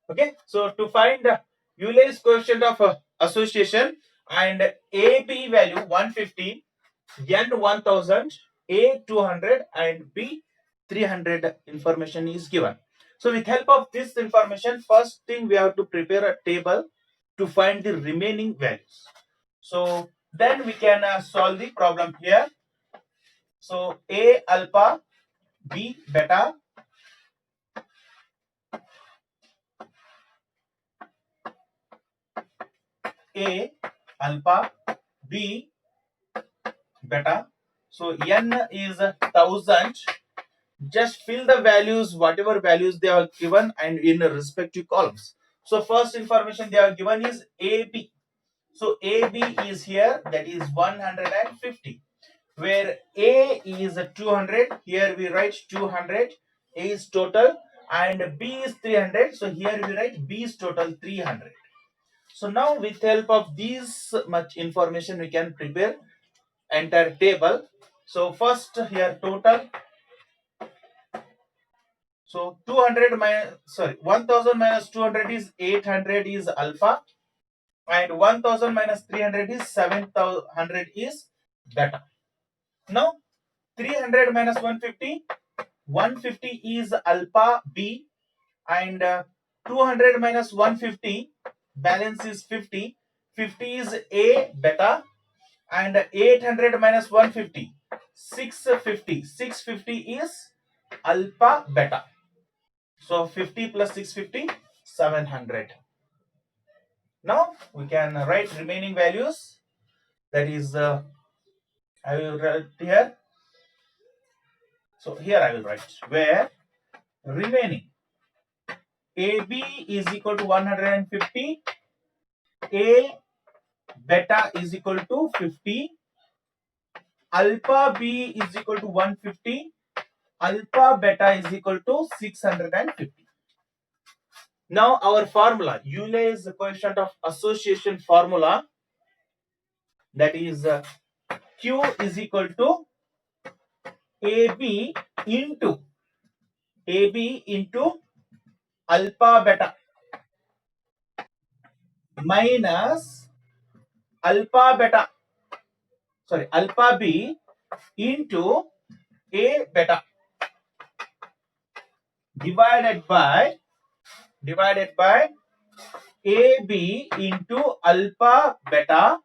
Okay, so to find Euler's coefficient of association and AB value 150, N 1000, A 200 and B 300 information is given. So with help of this information, first thing we have to prepare a table to find the remaining values. So then we can solve the problem here. So A alpha, B beta, A alpha, B beta. So N is 1000. Just fill the values, whatever values they are given, and in respective columns. So first information they are given is AB. So AB is here, that is 150. Where A is 200, here we write 200. A is total, and B is 300. So here we write B is total 300. So now with help of these much information, we can prepare entire table. So first here total. So 200 minus, sorry, 1000 minus 200 is 800 is alpha, and 1000 minus 300 is 700 is beta. Now 300 minus 150, 150 is alpha B, and 200 minus 150, balance is 50, 50 is A beta, and 800 minus 150, 650, 650 is alpha beta. So 50 plus 650, 700. Now we can write remaining values. That is, I will write here. So here I will write where remaining AB is equal to 150, A beta is equal to 50, alpha B is equal to 150, alpha beta is equal to 650. Now our formula, Euler's coefficient of association formula, that is Q is equal to AB into alpha beta minus alpha B into A beta divided by AB into alpha beta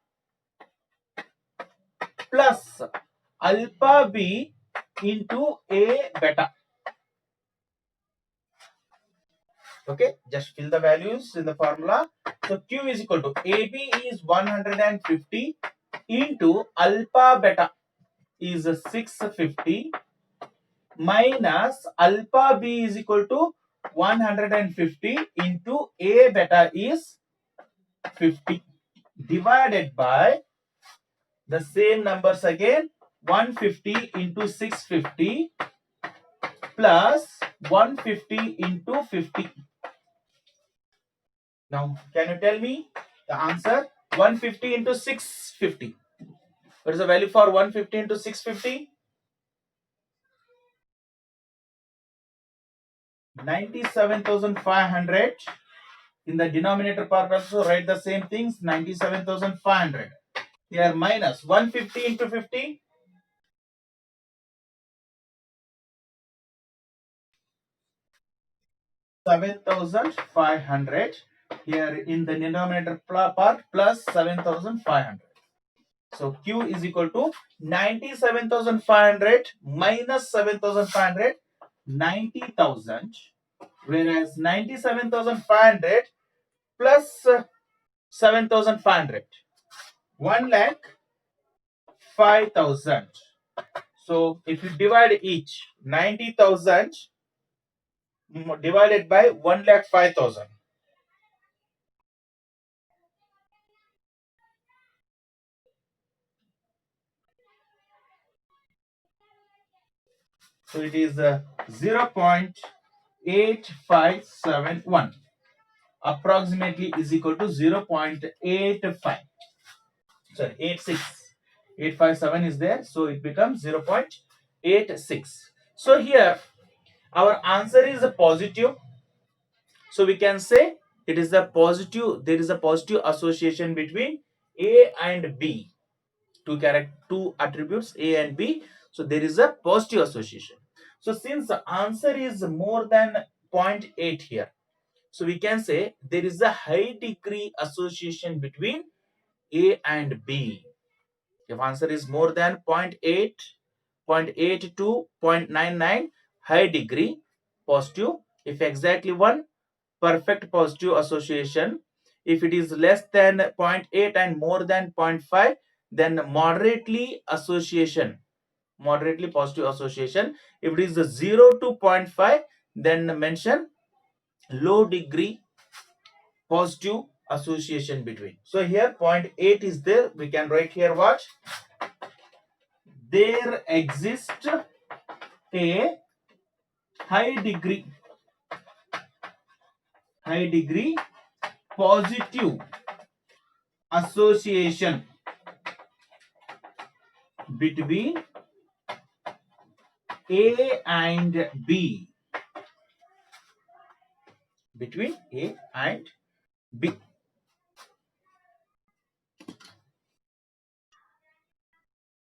plus alpha B into A beta. Okay, just fill the values in the formula. So Q is equal to AB is 150 into alpha beta is 650 minus alpha B is equal to 150 into A beta is 50 divided by the same numbers again, 150 into 650 plus 150 into 50. Now can you tell me the answer? 150 into 650. What is the value for 150 into 650? 97,500. In the denominator part also write the same things, 97,500. Here minus 150 into 50. 7,500. Here in the denominator part plus 7,500. So Q is equal to 97,500 minus 7,500, 90,000. Whereas 97,500 plus 7,500, 1,05,000. So if you divide each, 90,000 divided by 1,05,000. So it is 0.8571. Approximately is equal to 0.85. Sorry, 86. 857 is there, so it becomes 0.86. So here our answer is a positive. So we can say it is a positive, there is a positive association between A and B. Two attributes A and B. So there is a positive association. So since the answer is more than 0.8 here, so we can say there is a high degree association between A and B. If answer is more than 0.8, 0.8 to 0.99, high degree positive. If exactly 1, perfect positive association. If it is less than 0.8 and more than 0.5, then moderately association, moderately positive association. If it is 0 to 0.5, then mention low degree positive association between. So here 0.8 is there. We can write here what? There exists a high degree positive association between A and B. Between A and B.